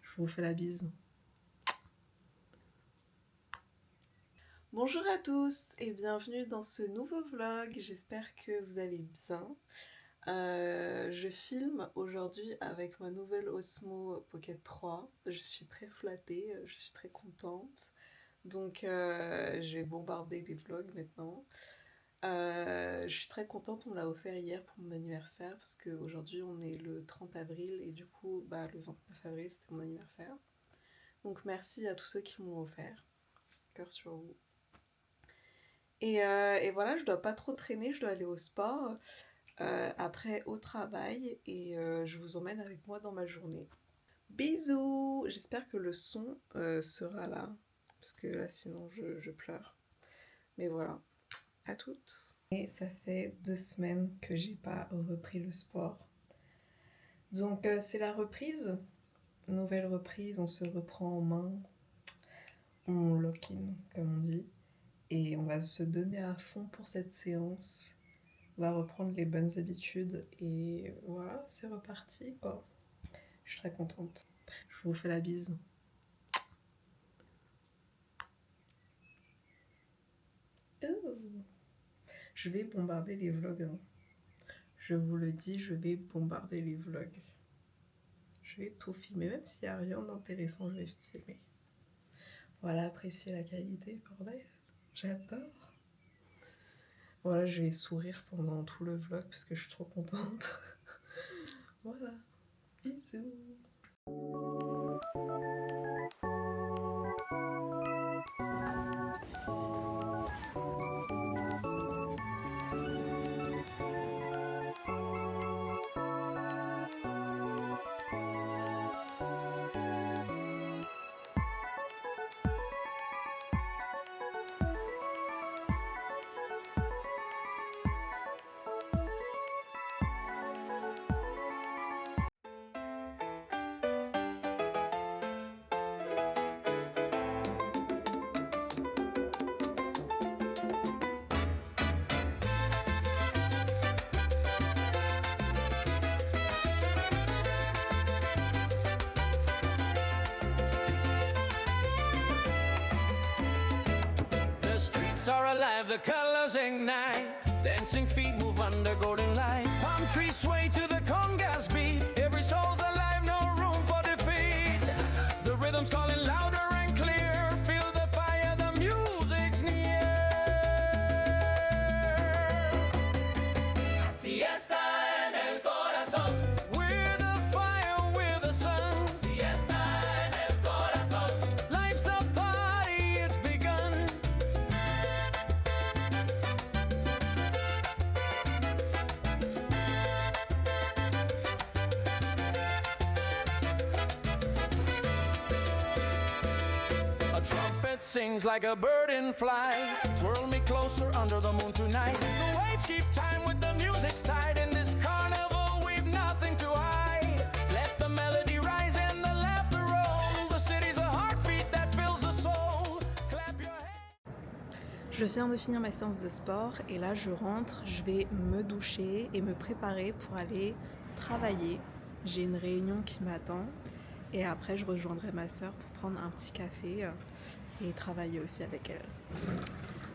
Je vous fais la bise. Bonjour à tous et bienvenue dans ce nouveau vlog, j'espère que vous allez bien. Je filme aujourd'hui avec ma nouvelle Osmo Pocket 3, je suis très flattée, je suis très contente. Donc je vais bombarder les vlogs maintenant. Je suis très contente, on me l'a offert hier pour mon anniversaire parce qu'aujourd'hui on est le 30 avril et du coup le 29 avril c'était mon anniversaire. Donc merci à tous ceux qui m'ont offert, cœur sur vous. Et voilà, je dois pas trop traîner, je dois aller au sport, après au travail et je vous emmène avec moi dans ma journée. Bisous! J'espère que le son sera là, parce que là sinon je pleure. Mais voilà, à toutes! Et ça fait 2 semaines que j'ai pas repris le sport. Donc c'est la reprise, nouvelle reprise, on se reprend en main, on lock in comme on dit. Et on va se donner à fond pour cette séance. On va reprendre les bonnes habitudes et voilà, c'est reparti quoi. Je suis très contente. Je vous fais la bise. Oh. Je vais bombarder les vlogs. Hein. Je vous le dis, je vais bombarder les vlogs. Je vais tout filmer, même s'il n'y a rien d'intéressant, je vais filmer. Voilà, appréciez la qualité, bordel. J'adore. Voilà, je vais sourire pendant tout le vlog parce que je suis trop contente. Voilà, bisous. Are alive, the colors ignite. Dancing feet move under golden light. Palm trees sway to the congas beat. Every soul's alive, no room for defeat. The rhythm's calling louder and clear. Feel the fire, the music's near. Fiesta en el corazón. We're the fire, we're the sun. Fiesta en el corazón. Life's a party, it's begun. Trumpet sings like a bird in flight. Twirl me closer under the moon tonight. The waves keep time with the music's tide. In this carnival we've nothing to hide. Let the melody rise and the laughter roll. The city's a heartbeat that fills the soul. Clap your hands. Je viens de finir ma séance de sport et là je rentre, je vais me doucher et me préparer pour aller travailler. J'ai une réunion qui m'attend et après je rejoindrai ma soeur pour prendre un petit café et travailler aussi avec elle.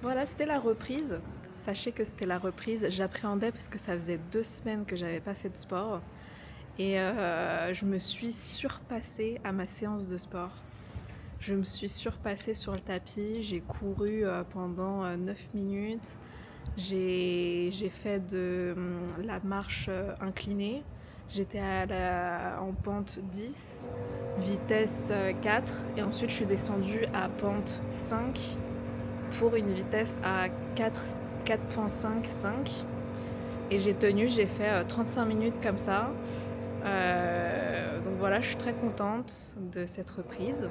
Voilà, c'était la reprise. Sachez que c'était la reprise, j'appréhendais parce que ça faisait 2 semaines que j'avais pas fait de sport et je me suis surpassée à ma séance de sport. Je me suis surpassée sur le tapis, j'ai couru pendant 9 minutes, j'ai fait de la marche inclinée, j'étais en pente 10, vitesse 4 et ensuite je suis descendue à pente 5 pour une vitesse à 4.5, 5 et j'ai tenu, j'ai fait 35 minutes comme ça. Donc voilà, je suis très contente de cette reprise.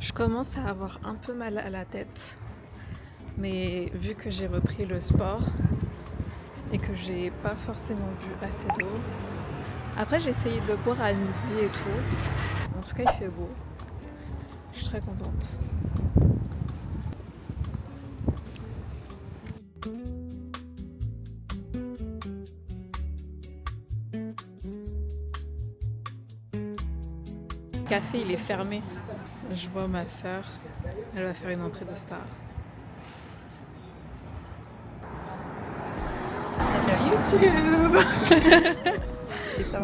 Je commence à avoir un peu mal à la tête, mais vu que j'ai repris le sport et que j'ai pas forcément bu assez d'eau. Après, j'ai essayé de boire à midi et tout. En tout cas, il fait beau. Je suis très contente. Le café, il est fermé. Je vois ma soeur, elle va faire une entrée de star. YouTube.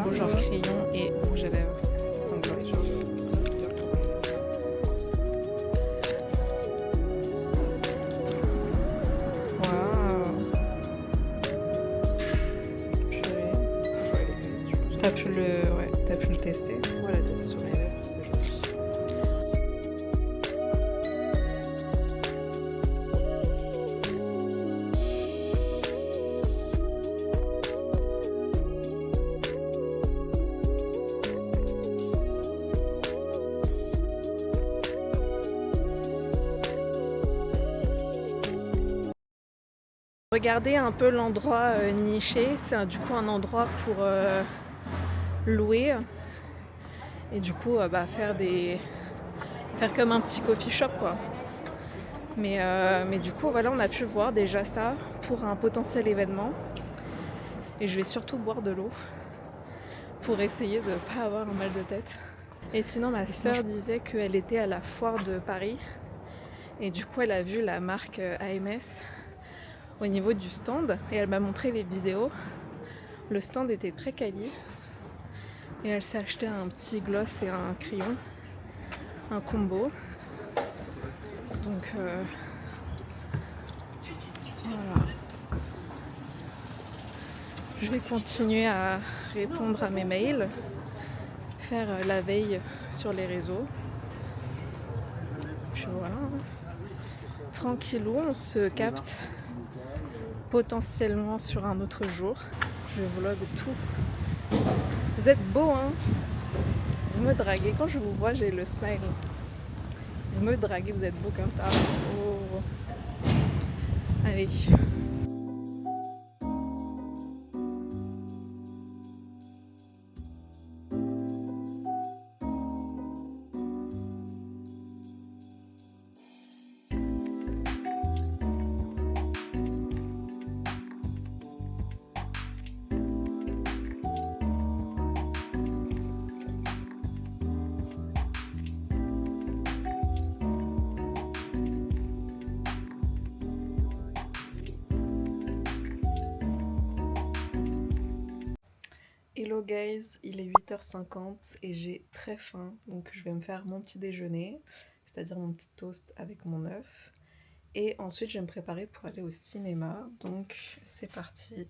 Bonjour crayon et rouge à lèvres. Donc, waouh. Purée. T'as pu le tester? Voilà, c'est sur mes lèvres, c'est joli. Regardez un peu l'endroit niché, c'est du coup un endroit pour louer et du coup faire comme un petit coffee shop quoi. Mais du coup voilà, on a pu voir déjà ça pour un potentiel événement et je vais surtout boire de l'eau pour essayer de ne pas avoir un mal de tête. Et sinon ma soeur disait qu'elle était à la foire de Paris et du coup elle a vu la marque AMS au niveau du stand et elle m'a montré les vidéos. Le stand était très quali et elle s'est acheté un petit gloss et un crayon, un combo. Donc voilà. Je vais continuer à répondre à mes mails, faire la veille sur les réseaux. Puis voilà. Tranquillou, on se capte potentiellement sur un autre jour. Je vlog tout. Vous êtes beaux, hein? Vous me draguez. Quand je vous vois, j'ai le smile. Vous me draguez, vous êtes beaux comme ça. Oh. Allez. Hello guys, il est 8h50 et j'ai très faim, donc je vais me faire mon petit déjeuner, c'est-à-dire mon petit toast avec mon œuf. Et ensuite je vais me préparer pour aller au cinéma, donc c'est parti.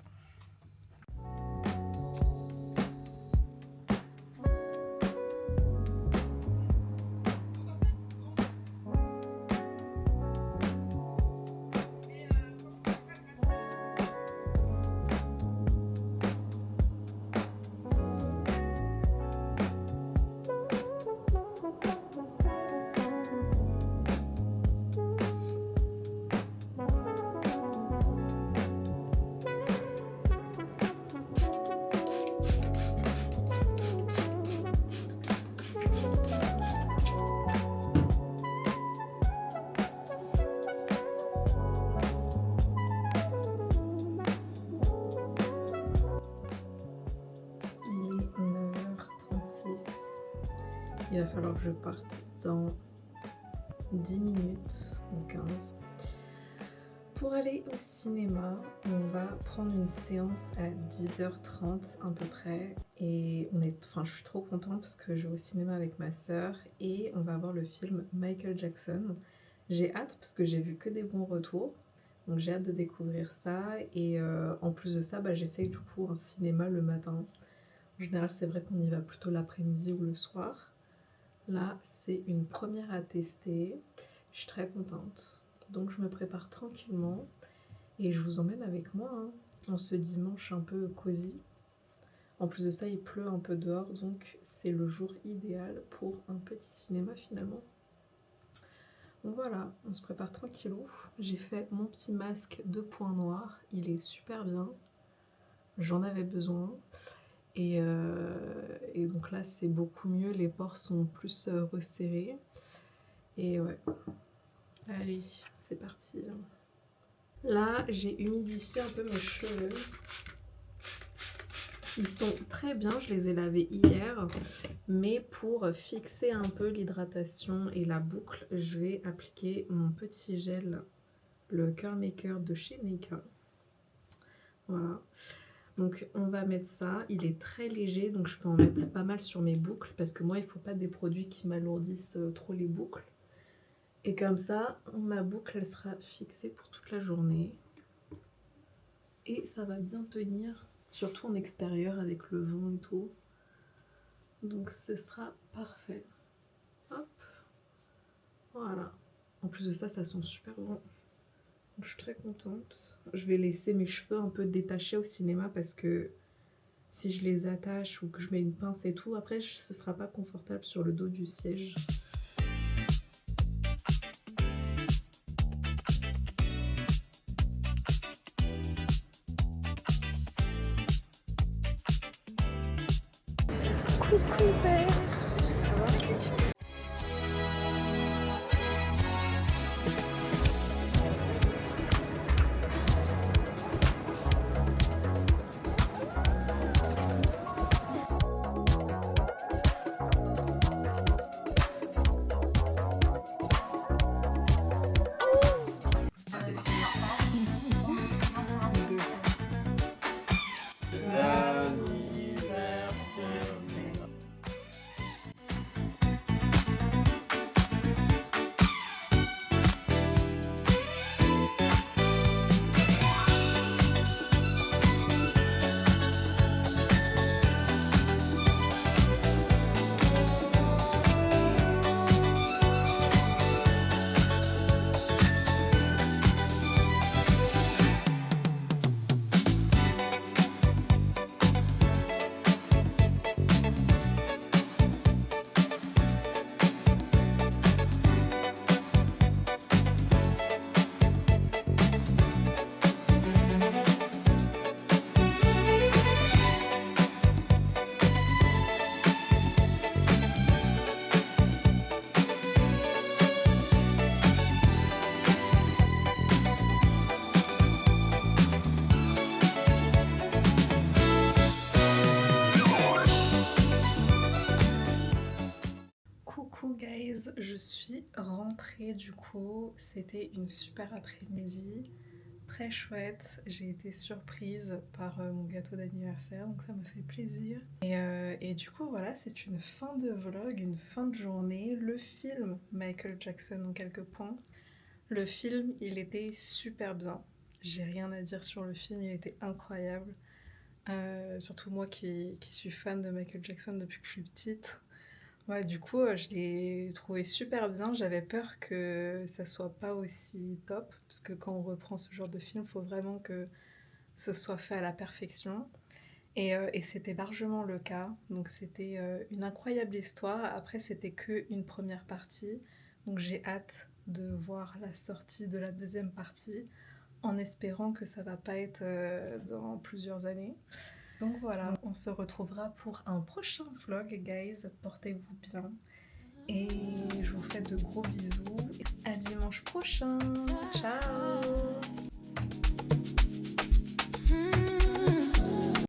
Il va falloir que je parte dans 10 minutes ou 15 pour aller au cinéma. On va prendre une séance à 10h30 à peu près et je suis trop contente parce que je vais au cinéma avec ma soeur et on va voir le film Michael Jackson. J'ai hâte parce que j'ai vu que des bons retours, donc j'ai hâte de découvrir ça et en plus de ça j'essaye du coup un cinéma le matin. En général c'est vrai qu'on y va plutôt l'après-midi ou le soir. Là, c'est une première à tester. Je suis très contente. Donc, je me prépare tranquillement et je vous emmène avec moi en ce dimanche un peu cosy. En plus de ça, il pleut un peu dehors, donc c'est le jour idéal pour un petit cinéma finalement. Donc voilà, on se prépare tranquillou. J'ai fait mon petit masque de points noirs, il est super bien. J'en avais besoin. Et donc là, c'est beaucoup mieux, les pores sont plus resserrés. Et ouais, allez, c'est parti. Là, j'ai humidifié un peu mes cheveux. Ils sont très bien, je les ai lavés hier. Mais pour fixer un peu l'hydratation et la boucle, je vais appliquer mon petit gel, le Curl Maker de chez Nika. Voilà. Donc on va mettre ça, il est très léger donc je peux en mettre pas mal sur mes boucles parce que moi il ne faut pas des produits qui m'alourdissent trop les boucles. Et comme ça, ma boucle elle sera fixée pour toute la journée. Et ça va bien tenir, surtout en extérieur avec le vent et tout. Donc ce sera parfait. Hop, voilà. En plus de ça, ça sent super bon. Donc, je suis très contente. Je vais laisser mes cheveux un peu détachés au cinéma parce que si je les attache ou que je mets une pince et tout, après ce sera pas confortable sur le dos du siège. Coucou père. Coucou guys, je suis rentrée du coup, c'était une super après-midi, très chouette, j'ai été surprise par mon gâteau d'anniversaire donc ça m'a fait plaisir. Et du coup voilà, c'est une fin de vlog, une fin de journée, le film Michael Jackson en quelques points. Le film il était super bien, j'ai rien à dire sur le film, il était incroyable. Surtout moi qui suis fan de Michael Jackson depuis que je suis petite. Ouais, du coup, je l'ai trouvé super bien. J'avais peur que ça soit pas aussi top, parce que quand on reprend ce genre de film, il faut vraiment que ce soit fait à la perfection. Et c'était largement le cas. Donc c'était une incroyable histoire. Après, c'était qu'une première partie. Donc j'ai hâte de voir la sortie de la deuxième partie, en espérant que ça va pas être dans plusieurs années. Donc voilà, on se retrouvera pour un prochain vlog, guys. Portez-vous bien. Et je vous fais de gros bisous. À dimanche prochain. Ciao!